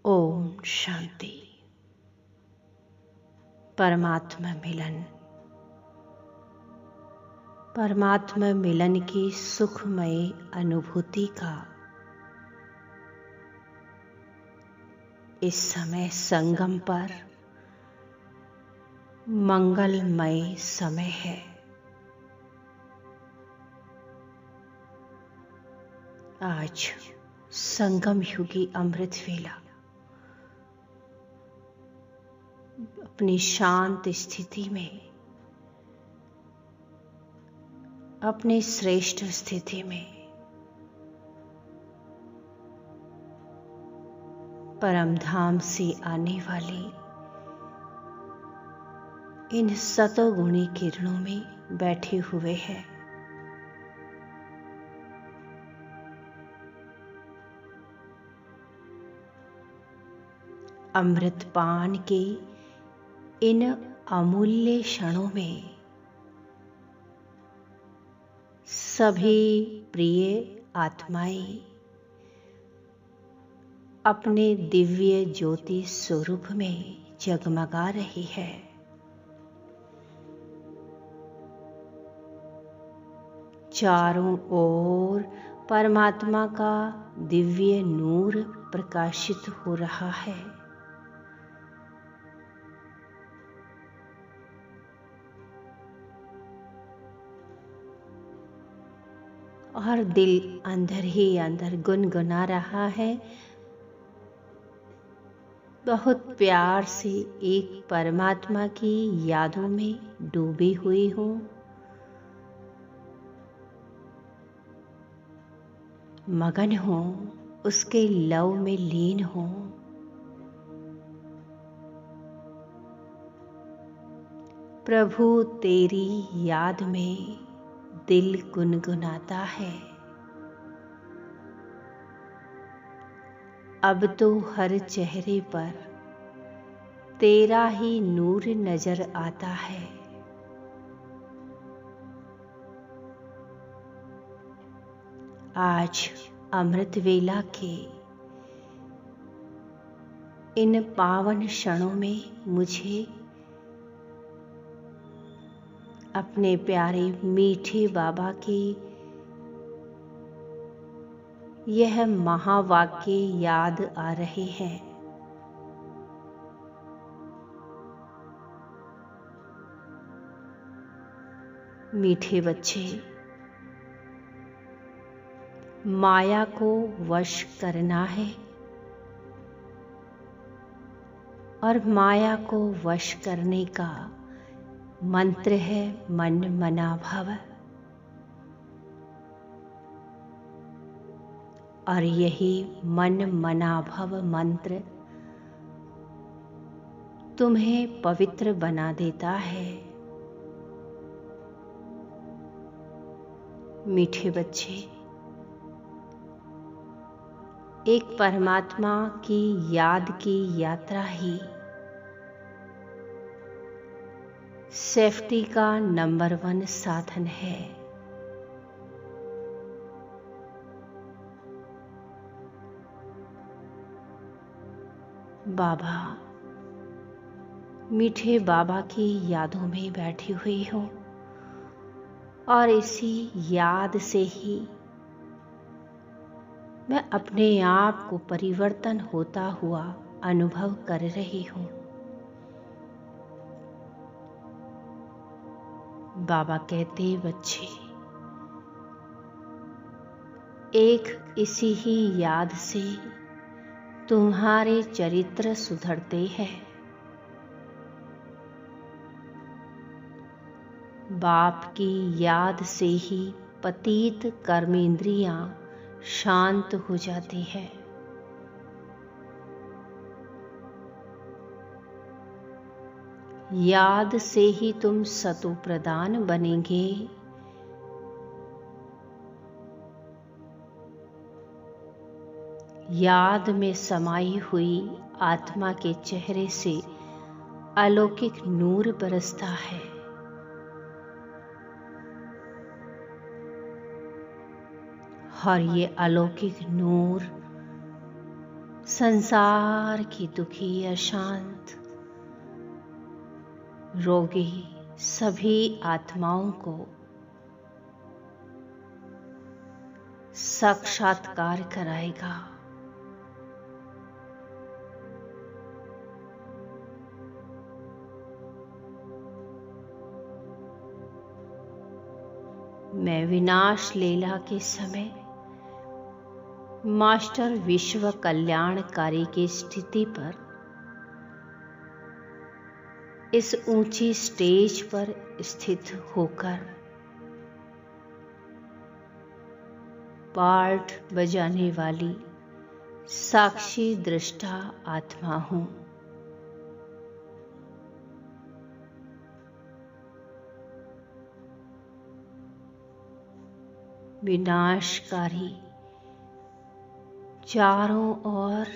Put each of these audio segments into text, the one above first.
ओम शांति। परमात्मा मिलन। परमात्मा मिलन की सुखमय अनुभूति का इस समय संगम पर मंगलमय समय है। आज संगम युगी अमृत वेला अपनी शांत स्थिति में, अपनी श्रेष्ठ स्थिति में परम धाम से आने वाली इन सतोगुणी किरणों में बैठे हुए हैं। अमृत पान के इन अमूल्य क्षणों में सभी प्रिय आत्माएं अपने दिव्य ज्योति स्वरूप में जगमगा रही है। चारों ओर परमात्मा का दिव्य नूर प्रकाशित हो रहा है। और दिल अंदर ही अंदर गुनगुना रहा है, बहुत प्यार से एक परमात्मा की यादों में डूबी हुई हूँ। मगन हूँ, उसके लव में लीन हूँ। प्रभु तेरी याद में दिल गुनगुनाता है। अब तो हर चेहरे पर तेरा ही नूर नजर आता है। आज अमृत वेला के इन पावन क्षणों में मुझे अपने प्यारे मीठे बाबा की यह महावाक्य याद आ रहे हैं। मीठे बच्चे, माया को वश करना है और माया को वश करने का मंत्र है मन मना भव। और यही मन मना भव मंत्र तुम्हें पवित्र बना देता है। मीठे बच्चे, एक परमात्मा की याद की यात्रा ही सेफ्टी का नंबर 1 साधन है। बाबा, मीठे बाबा की यादों में बैठी हुई हूँ और इसी याद से ही मैं अपने आप को परिवर्तन होता हुआ अनुभव कर रही हूँ। बाबा कहते, बच्चे, एक इसी ही याद से तुम्हारे चरित्र सुधरते हैं। बाप की याद से ही पतित कर्मेंद्रियां शांत हो जाती है। याद से ही तुम सतो प्रदान बनेंगे। याद में समाई हुई आत्मा के चेहरे से अलौकिक नूर बरसता है। और ये अलौकिक नूर संसार की दुखी, अशांत, रोगी सभी आत्माओं को साक्षात्कार कराएगा। मैं विनाश लीला के समय मास्टर विश्व कल्याणकारी की स्थिति पर इस ऊंची स्टेज पर स्थित होकर पार्ट बजाने वाली साक्षी दृष्टा आत्मा हूं। विनाशकारी चारों ओर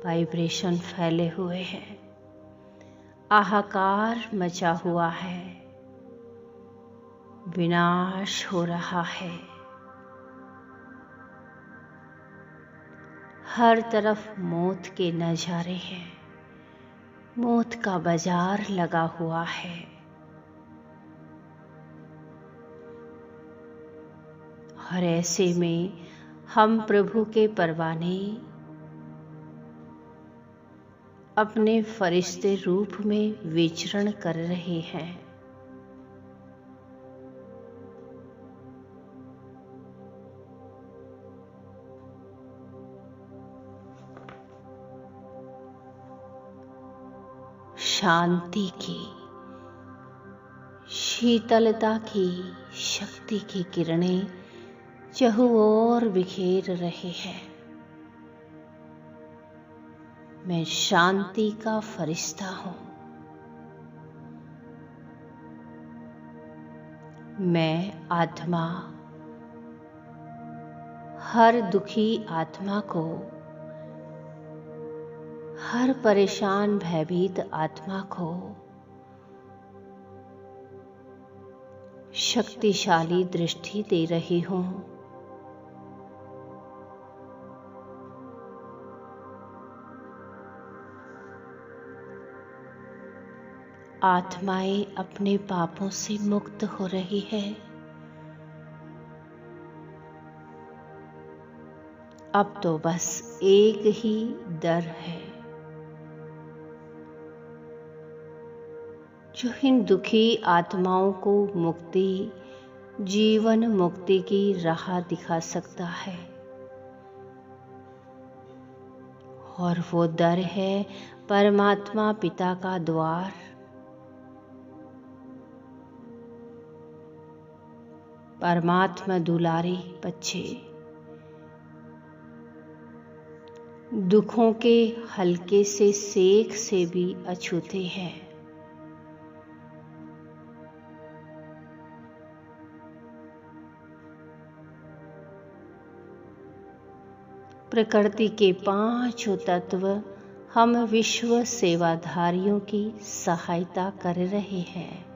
वाइब्रेशन फैले हुए हैं, हाहाकार मचा हुआ है, विनाश हो रहा है। हर तरफ मौत के नजारे हैं, मौत का बाजार लगा हुआ है। और ऐसे में हम प्रभु के परवाने अपने फरिश्ते रूप में विचरण कर रहे हैं। शांति की, शीतलता की, शक्ति की किरणें चहुओर बिखेर रहे हैं। मैं शांति का फरिश्ता हूं। मैं आत्मा हर दुखी आत्मा को, हर परेशान भयभीत आत्मा को शक्तिशाली दृष्टि दे रही हूं। आत्माएं अपने पापों से मुक्त हो रही है। अब तो बस एक ही डर है, जो इन दुखी आत्माओं को मुक्ति, जीवन मुक्ति की राह दिखा सकता है। और वो दर है परमात्मा पिता का द्वार। परमात्मा दुलारे बच्चे दुखों के हल्के से सेक से भी अछूते हैं। प्रकृति के पांचों तत्व हम विश्व सेवाधारियों की सहायता कर रहे हैं।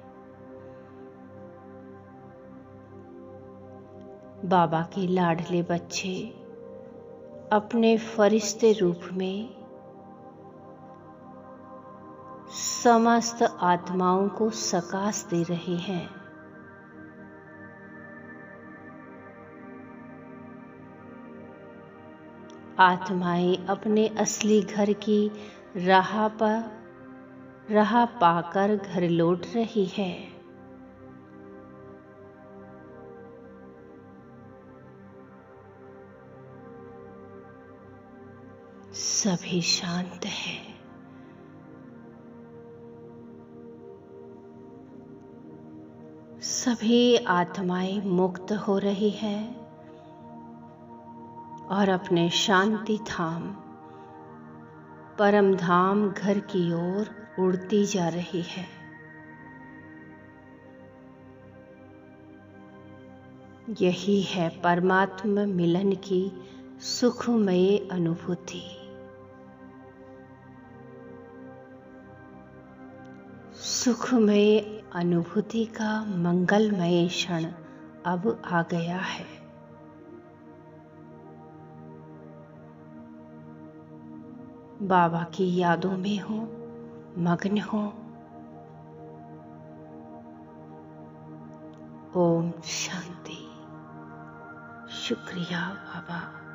बाबा के लाडले बच्चे अपने फरिश्ते रूप में समस्त आत्माओं को सकाश दे रहे हैं। आत्माएं अपने असली घर की राह पाकर घर लौट रही है। सभी शांत है। सभी आत्माएं मुक्त हो रही है और अपने शांति धाम, परम धाम घर की ओर उड़ती जा रही है। यही है परमात्मा मिलन की सुखमय अनुभूति। सुखमय अनुभूति का मंगलमय क्षण अब आ गया है। बाबा की यादों में हो, मग्न हो। ओम शांति। शुक्रिया बाबा।